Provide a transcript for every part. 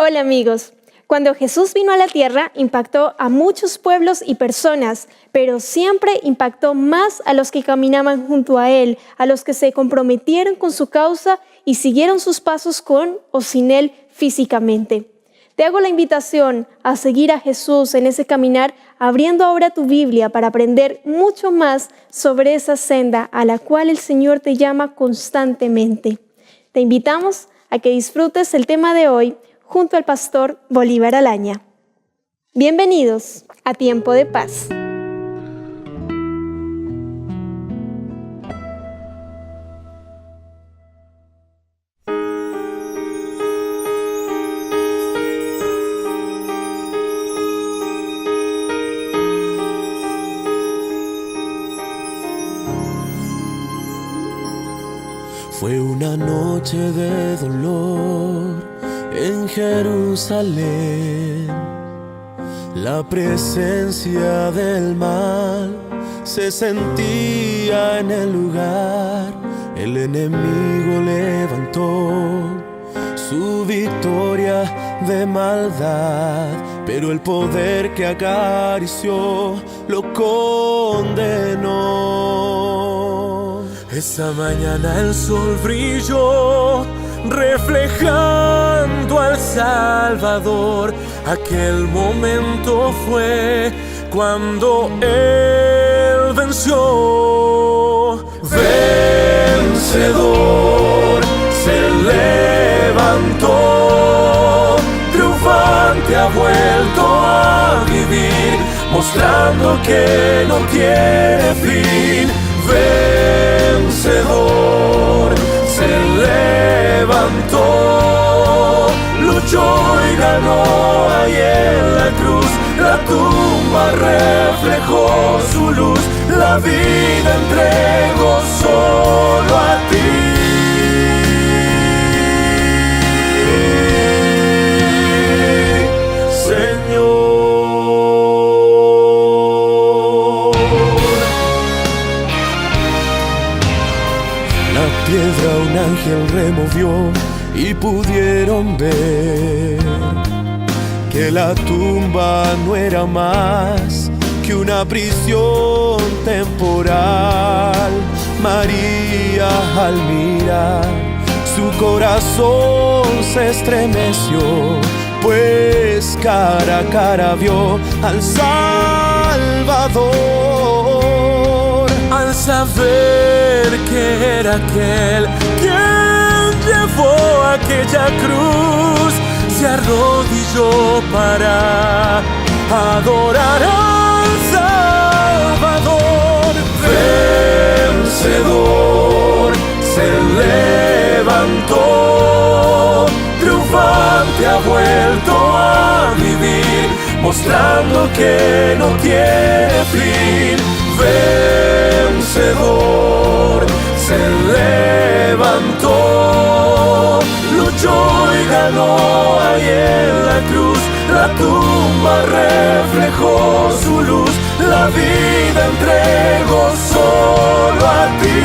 Hola amigos, cuando Jesús vino a la tierra impactó a muchos pueblos y personas, pero siempre impactó más a los que caminaban junto a Él, a los que se comprometieron con su causa y siguieron sus pasos con o sin Él físicamente. Te hago la invitación a seguir a Jesús en ese caminar, abriendo ahora tu Biblia para aprender mucho más sobre esa senda a la cual el Señor te llama constantemente. Te invitamos a que disfrutes el tema de hoy junto al pastor Bolívar Alaña. Bienvenidos a Tiempo de Paz. Fue una noche de dolor en Jerusalén. La presencia del mal se sentía en el lugar. El enemigo levantó su victoria de maldad, pero el poder que acarició lo condenó. Esa mañana el sol brilló, reflejando al Salvador. Aquel momento fue cuando Él venció. Vencedor se levantó, triunfante ha vuelto a vivir, mostrando que no tiene fin. Vencedor se levantó, luchó y ganó ahí en la cruz. La tumba reflejó su luz, la vida entregó solo a ti. Piedra un ángel removió y pudieron ver que la tumba no era más que una prisión temporal. María al mirar su corazón se estremeció, pues cara a cara vio al Salvador. Al saber que era aquel quien llevó aquella cruz, se arrodilló para adorar al Salvador. Vencedor se levantó, triunfante ha vuelto a vivir, mostrando que no tiene fin. Vencedor se levantó, luchó y ganó ahí en la cruz. La tumba reflejó su luz, la vida entregó solo a ti.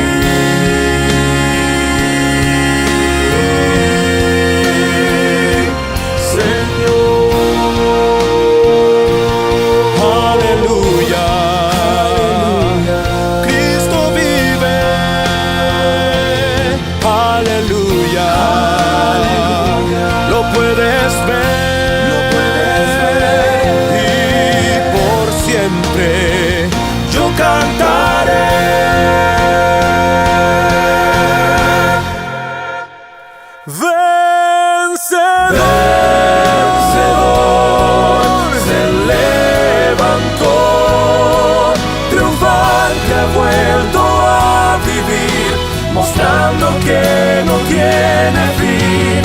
Mostrando que no tiene fin.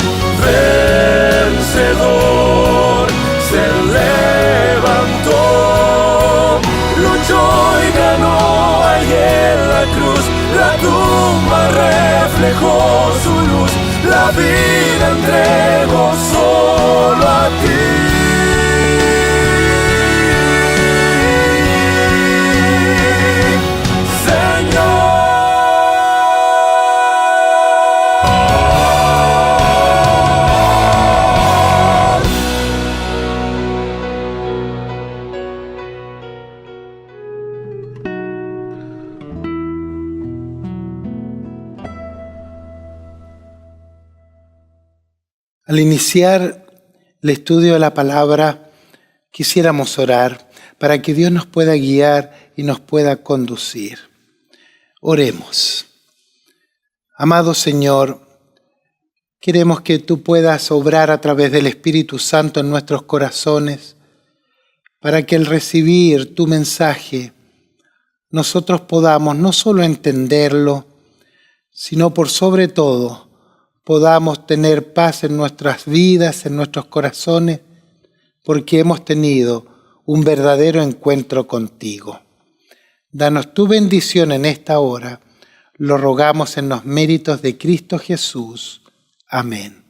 Vencedor se levantó, luchó y ganó ahí en la cruz. La tumba reflejó su luz, la vida entregó solo a ti. Señor, Al iniciar el estudio de la palabra, quisiéramos orar para que Dios nos pueda guiar y nos pueda conducir. Oremos. Amado Señor, queremos que tú puedas obrar a través del Espíritu Santo en nuestros corazones, para que al recibir tu mensaje, nosotros podamos no solo entenderlo, sino por sobre todo, podamos tener paz en nuestras vidas, en nuestros corazones, porque hemos tenido un verdadero encuentro contigo. Danos tu bendición en esta hora, lo rogamos en los méritos de Cristo Jesús. Amén.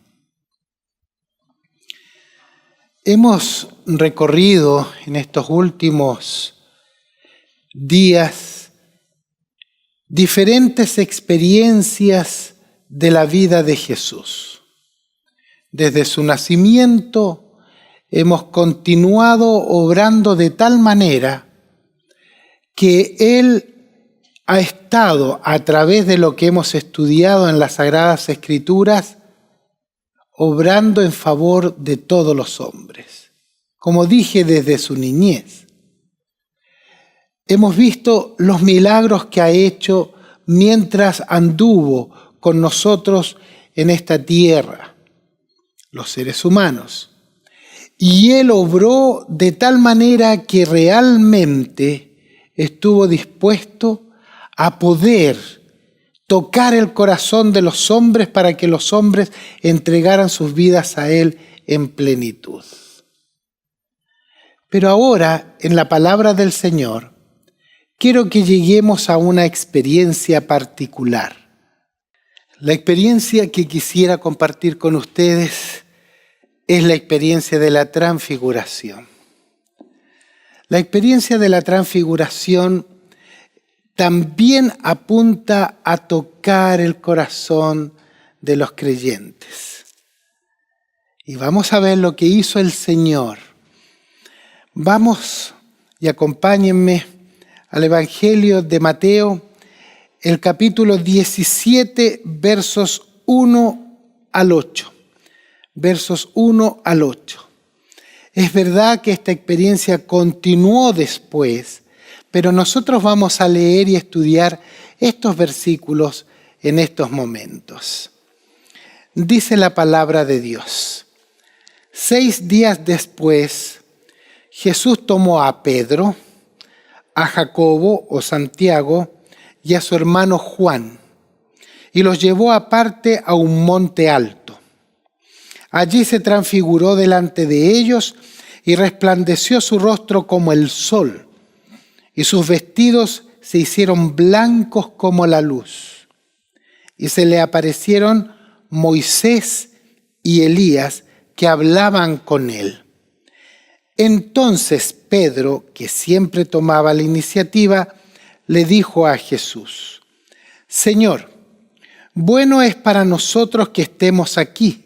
Hemos recorrido en estos últimos días diferentes experiencias de la vida de Jesús. Desde su nacimiento hemos continuado obrando de tal manera que Él ha estado, a través de lo que hemos estudiado en las Sagradas Escrituras, obrando en favor de todos los hombres. Como dije, desde su niñez. Hemos visto los milagros que ha hecho mientras anduvo con nosotros en esta tierra, los seres humanos. Y Él obró de tal manera que realmente estuvo dispuesto a poder tocar el corazón de los hombres para que los hombres entregaran sus vidas a Él en plenitud. Pero ahora, en la palabra del Señor, quiero que lleguemos a una experiencia particular. La experiencia que quisiera compartir con ustedes es la experiencia de la transfiguración. La experiencia de la transfiguración también apunta a tocar el corazón de los creyentes. Y vamos a ver lo que hizo el Señor. Vamos y acompáñenme al Evangelio de Mateo, el capítulo 17, versos 1 al 8. Versos 1 al 8. Es verdad que esta experiencia continuó después, pero nosotros vamos a leer y estudiar estos versículos en estos momentos. Dice la palabra de Dios: 6 días después, Jesús tomó a Pedro, a Jacobo o Santiago y a su hermano Juan, y los llevó aparte a un monte alto. Allí se transfiguró delante de ellos y resplandeció su rostro como el sol, y sus vestidos se hicieron blancos como la luz. Y se le aparecieron Moisés y Elías, que hablaban con él. Entonces Pedro, que siempre tomaba la iniciativa, le dijo a Jesús: Señor, bueno es para nosotros que estemos aquí.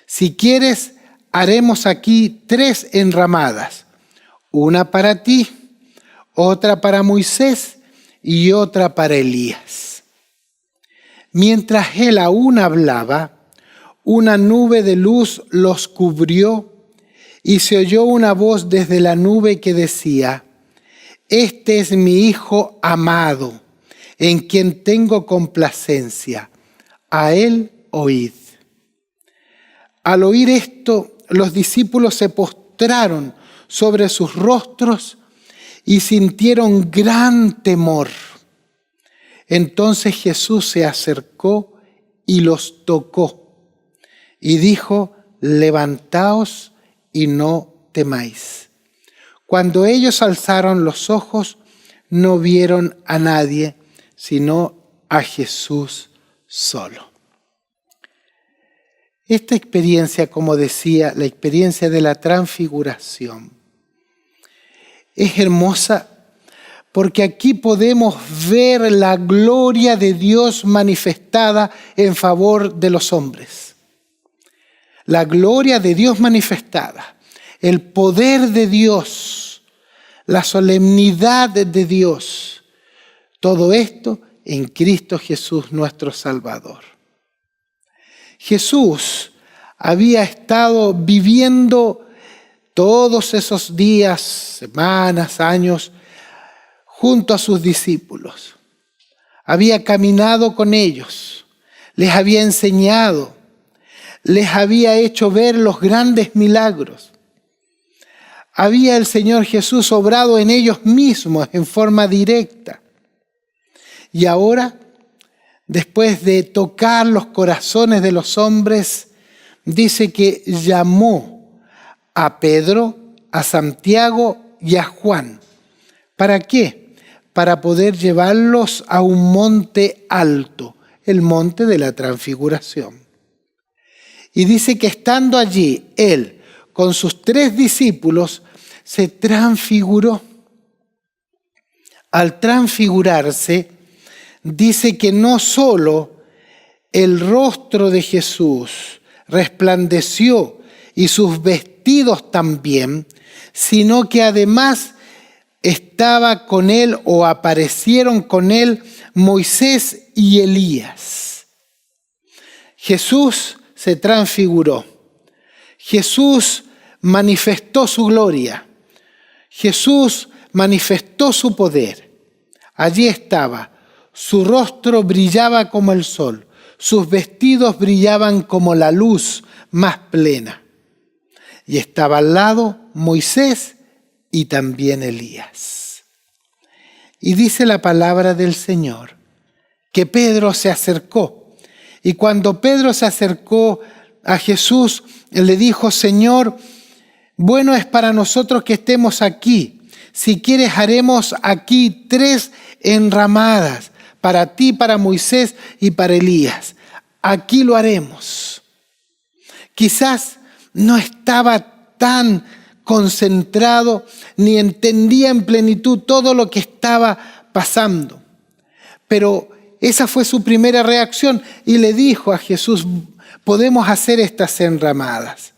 Si quieres, haremos aquí 3 enramadas, una para ti, otra para Moisés y otra para Elías. Mientras él aún hablaba, una nube de luz los cubrió y se oyó una voz desde la nube que decía: Este es mi Hijo amado, en quien tengo complacencia. A él oíd. Al oír esto, los discípulos se postraron sobre sus rostros y sintieron gran temor. Entonces Jesús se acercó y los tocó y dijo: levantaos y no temáis. Cuando ellos alzaron los ojos, no vieron a nadie, sino a Jesús solo. Esta experiencia, como decía, la experiencia de la transfiguración, es hermosa porque aquí podemos ver la gloria de Dios manifestada en favor de los hombres. La gloria de Dios manifestada, el poder de Dios, la solemnidad de Dios, todo esto en Cristo Jesús nuestro Salvador. Jesús, había estado viviendo todos esos días, semanas, años, junto a sus discípulos. Había caminado con ellos, les había enseñado, les había hecho ver los grandes milagros. Había el Señor Jesús obrado en ellos mismos en forma directa. Y ahora, después de tocar los corazones de los hombres, dice que llamó a Pedro, a Santiago y a Juan. ¿Para qué? Para poder llevarlos a un monte alto, el monte de la Transfiguración. Y dice que estando allí, él, con sus 3 discípulos, se transfiguró. Al transfigurarse, dice que no solo el rostro de Jesús resplandeció y sus vestidos también, sino que además estaba con él o aparecieron con él Moisés y Elías. Jesús se transfiguró. Jesús manifestó su gloria. Jesús manifestó su poder. Allí estaba. Su rostro brillaba como el sol. Sus vestidos brillaban como la luz más plena. Y estaba al lado Moisés y también Elías. Y dice la palabra del Señor que Pedro se acercó. Y cuando Pedro se acercó a Jesús, le dijo: Señor, bueno es para nosotros que estemos aquí. Si quieres, haremos aquí 3 enramadas, para ti, para Moisés y para Elías. Aquí lo haremos. Quizás no estaba tan concentrado ni entendía en plenitud todo lo que estaba pasando. Pero esa fue su primera reacción y le dijo a Jesús: podemos hacer estas enramadas.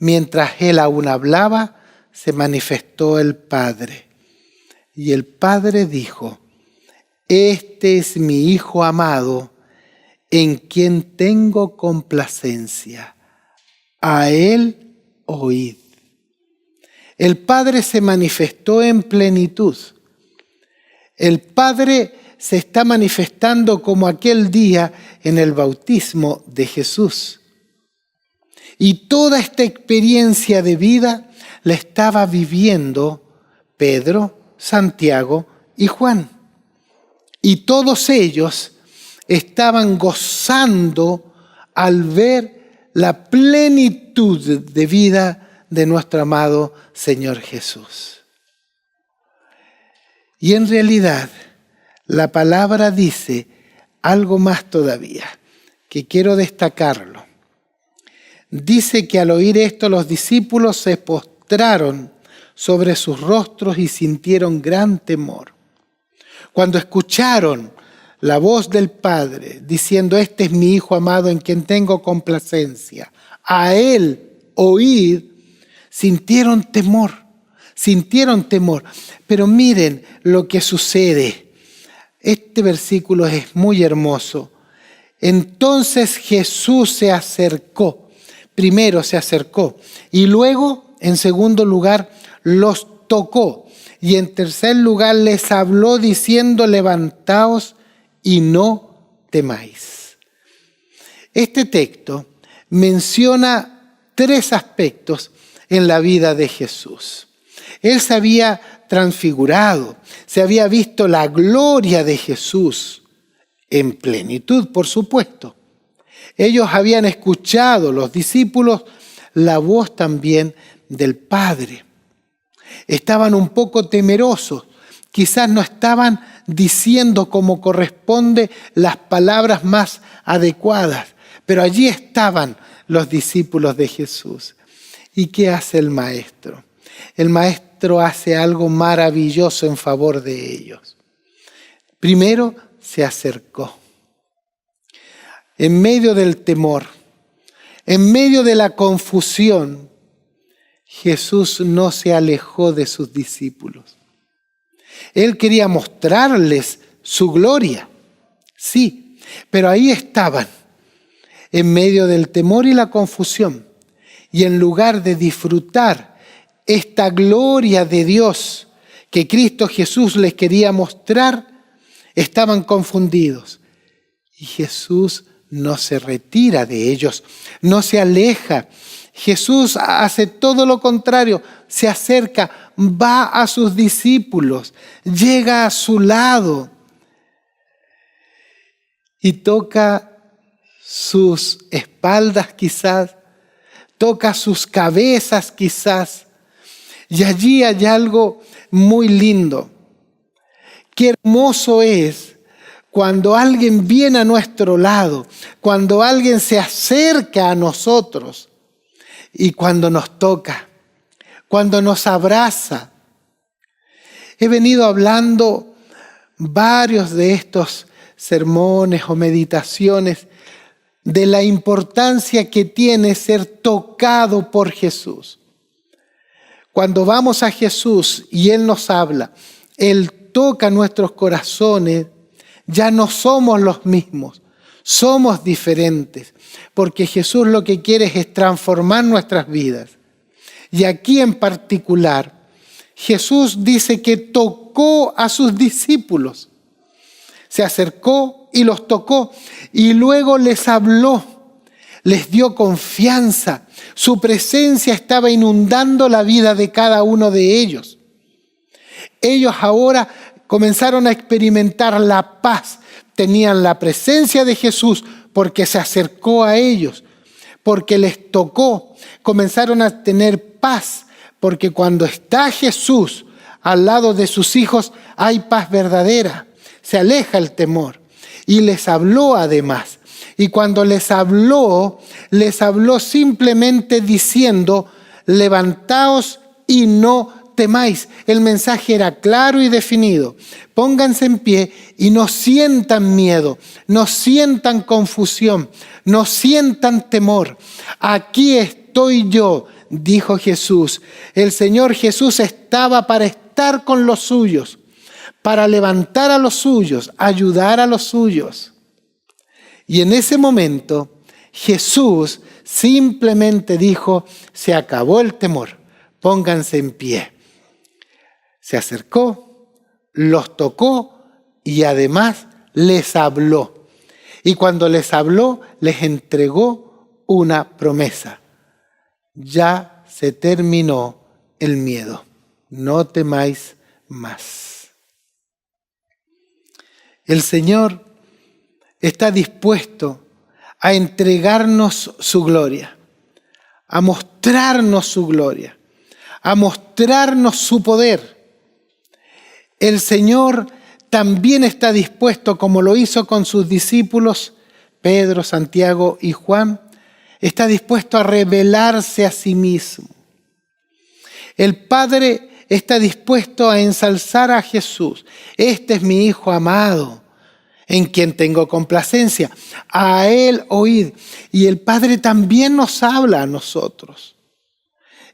Mientras él aún hablaba, se manifestó el Padre. Y el Padre dijo: este es mi Hijo amado, en quien tengo complacencia. A él oíd. El Padre se manifestó en plenitud. El Padre se está manifestando como aquel día en el bautismo de Jesús. Y toda esta experiencia de vida la estaba viviendo Pedro, Santiago y Juan. Y todos ellos estaban gozando al ver la plenitud de vida de nuestro amado Señor Jesús. Y en realidad, la palabra dice algo más todavía, que quiero destacarlo. Dice que al oír esto los discípulos se postraron sobre sus rostros y sintieron gran temor. Cuando escucharon la voz del Padre diciendo: este es mi Hijo amado en quien tengo complacencia, a él oíd, sintieron temor. Pero miren lo que sucede. Este versículo es muy hermoso. Entonces Jesús se acercó. Primero se acercó y luego, en segundo lugar, los tocó. Y en tercer lugar les habló diciendo: levantaos y no temáis. Este texto menciona 3 aspectos en la vida de Jesús. Él se había transfigurado, se había visto la gloria de Jesús en plenitud, por supuesto. Ellos habían escuchado, los discípulos, la voz también del Padre. Estaban un poco temerosos, quizás no estaban diciendo como corresponde las palabras más adecuadas, pero allí estaban los discípulos de Jesús. ¿Y qué hace el Maestro? El Maestro hace algo maravilloso en favor de ellos. Primero se acercó. En medio del temor, en medio de la confusión, Jesús no se alejó de sus discípulos. Él quería mostrarles su gloria, sí, pero ahí estaban. en medio del temor y la confusión. Y en lugar de disfrutar esta gloria de Dios que Cristo Jesús les quería mostrar, estaban confundidos. Y Jesús no se retira de ellos, no se aleja. Jesús hace todo lo contrario, se acerca, va a sus discípulos, llega a su lado y toca sus espaldas quizás, toca sus cabezas quizás. Y allí hay algo muy lindo. Qué hermoso es cuando alguien viene a nuestro lado, cuando alguien se acerca a nosotros y cuando nos toca, cuando nos abraza. He venido hablando varios de estos sermones o meditaciones de la importancia que tiene ser tocado por Jesús. Cuando vamos a Jesús y Él nos habla, Él toca nuestros corazones, ya no somos los mismos, somos diferentes, porque Jesús lo que quiere es transformar nuestras vidas. Y aquí en particular, Jesús dice que tocó a sus discípulos, se acercó y los tocó y luego les habló, les dio confianza. Su presencia estaba inundando la vida de cada uno de ellos. Ellos ahora comenzaron a experimentar la paz. Tenían la presencia de Jesús porque se acercó a ellos, porque les tocó. Comenzaron a tener paz porque cuando está Jesús al lado de sus hijos hay paz verdadera. Se aleja el temor. Y les habló además. Y cuando les habló simplemente diciendo, levantaos y no temáis. El mensaje era claro y definido. Pónganse en pie y no sientan miedo, no sientan confusión, no sientan temor. Aquí estoy yo, dijo Jesús. El Señor Jesús estaba para estar con los suyos, para levantar a los suyos, ayudar a los suyos. Y en ese momento Jesús simplemente dijo, se acabó el temor, pónganse en pie. Se acercó, los tocó y además les habló. Y cuando les habló, les entregó una promesa. Ya se terminó el miedo, no temáis más. El Señor está dispuesto a entregarnos su gloria, a mostrarnos su gloria, a mostrarnos su poder. El Señor también está dispuesto, como lo hizo con sus discípulos, Pedro, Santiago y Juan, está dispuesto a revelarse a sí mismo. El Padre está dispuesto a ensalzar a Jesús. Este es mi Hijo amado, en quien tengo complacencia. A Él oíd. Y el Padre también nos habla a nosotros.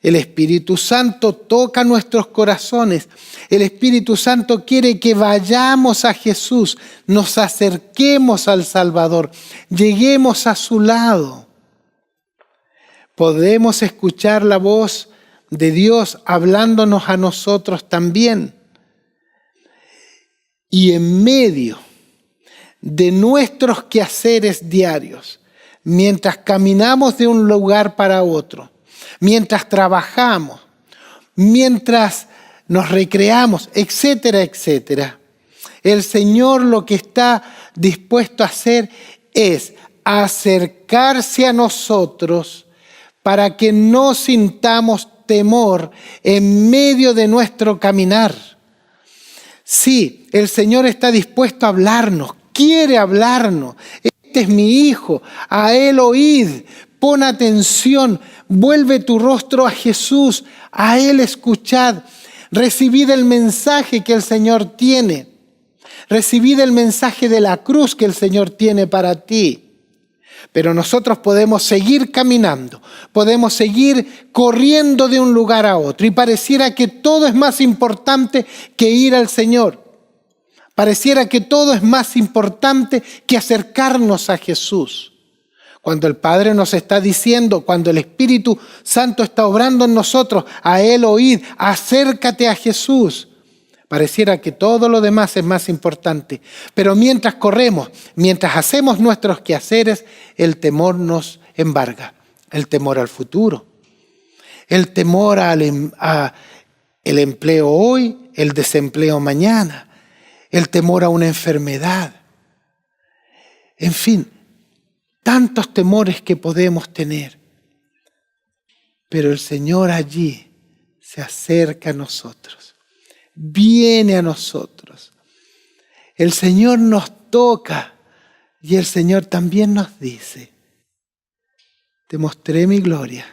El Espíritu Santo toca nuestros corazones. El Espíritu Santo quiere que vayamos a Jesús, nos acerquemos al Salvador, lleguemos a su lado. Podemos escuchar la voz de Dios hablándonos a nosotros también. Y en medio de nuestros quehaceres diarios, mientras caminamos de un lugar para otro, mientras trabajamos, mientras nos recreamos, etcétera, etcétera, el Señor lo que está dispuesto a hacer es acercarse a nosotros para que no sintamos temor en medio de nuestro caminar. Sí, el Señor está dispuesto a hablarnos, quiere hablarnos. Este es mi Hijo, a Él oíd, pon atención, vuelve tu rostro a Jesús, a Él escuchad. Recibid el mensaje que el Señor tiene. Recibid el mensaje de la cruz que el Señor tiene para ti. Pero nosotros podemos seguir caminando, podemos seguir corriendo de un lugar a otro y pareciera que todo es más importante que ir al Señor. Pareciera que todo es más importante que acercarnos a Jesús. Cuando el Padre nos está diciendo, cuando el Espíritu Santo está obrando en nosotros, a Él oíd, acércate a Jesús. Pareciera que todo lo demás es más importante. Pero mientras corremos, mientras hacemos nuestros quehaceres, el temor nos embarga. El temor al futuro. El temor al el empleo hoy, el desempleo mañana. El temor a una enfermedad. En fin, tantos temores que podemos tener. Pero el Señor allí se acerca a nosotros. Viene a nosotros. El Señor nos toca y el Señor también nos dice: te mostré mi gloria.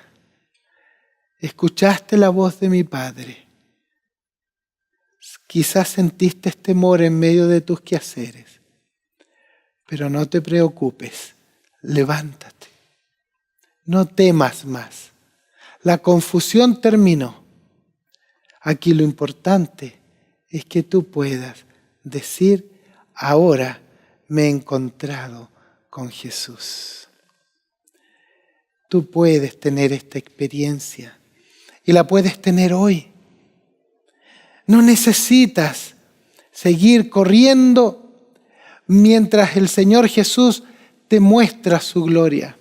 Escuchaste la voz de mi Padre. Quizás sentiste temor en medio de tus quehaceres, pero no te preocupes. Levántate. No temas más. La confusión terminó. Aquí lo importante es que tú puedas decir: ahora me he encontrado con Jesús. Tú puedes tener esta experiencia y la puedes tener hoy. No necesitas seguir corriendo mientras el Señor Jesús te muestra su gloria.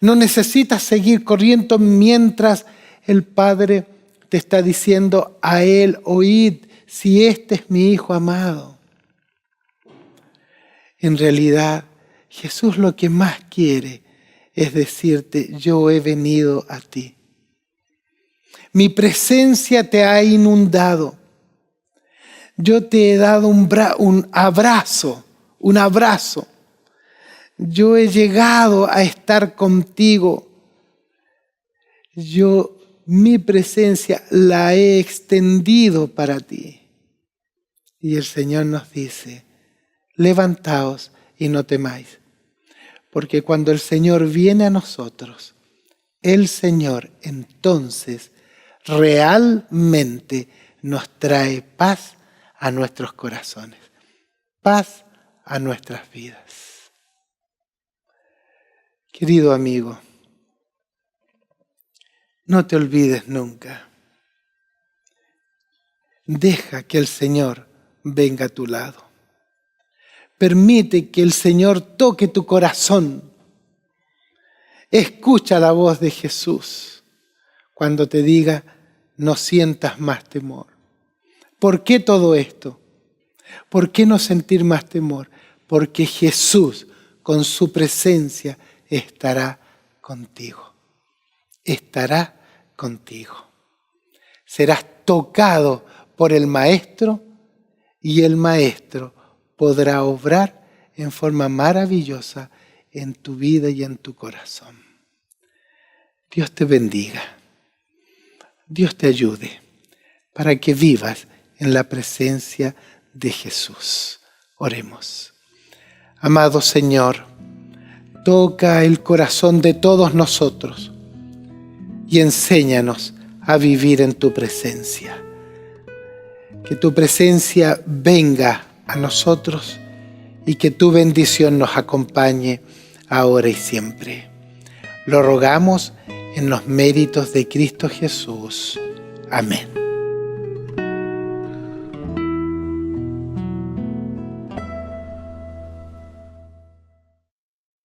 No necesitas seguir corriendo mientras el Padre te está diciendo: a Él oíd, si este es mi Hijo amado. En realidad, Jesús lo que más quiere es decirte: yo he venido a ti. Mi presencia te ha inundado. Yo te he dado un abrazo. Yo he llegado a estar contigo. Mi presencia la he extendido para ti. Y el Señor nos dice: levantaos y no temáis. Porque cuando el Señor viene a nosotros, el Señor entonces realmente nos trae paz a nuestros corazones, paz a nuestras vidas. Querido amigo, no te olvides nunca. Deja que el Señor venga a tu lado. Permite que el Señor toque tu corazón. Escucha la voz de Jesús cuando te diga: no sientas más temor. ¿Por qué todo esto? ¿Por qué no sentir más temor? Porque Jesús, con su presencia, estará contigo. Estará contigo. Serás tocado por el Maestro y el Maestro podrá obrar en forma maravillosa en tu vida y en tu corazón. Dios te bendiga. Dios te ayude para que vivas en la presencia de Jesús. Oremos. Amado Señor, toca el corazón de todos nosotros y enséñanos a vivir en tu presencia. Que tu presencia venga a nosotros y que tu bendición nos acompañe ahora y siempre. Lo rogamos en los méritos de Cristo Jesús. Amén.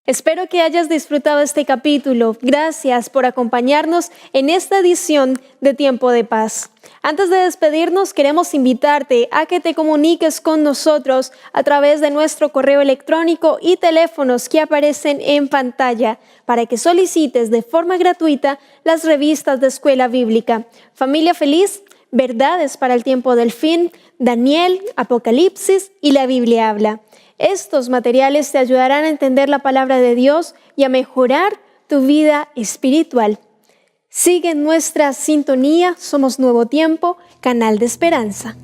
Espero que hayas disfrutado este capítulo. Gracias por acompañarnos en esta edición de Tiempo de Paz. Antes de despedirnos, queremos invitarte a que te comuniques con nosotros a través de nuestro correo electrónico y teléfonos que aparecen en pantalla para que solicites de forma gratuita las revistas de Escuela Bíblica: Familia Feliz, Verdades para el Tiempo del Fin, Daniel, Apocalipsis y La Biblia Habla. Estos materiales te ayudarán a entender la palabra de Dios y a mejorar tu vida espiritual. Sigue nuestra sintonía. Somos Nuevo Tiempo, canal de esperanza.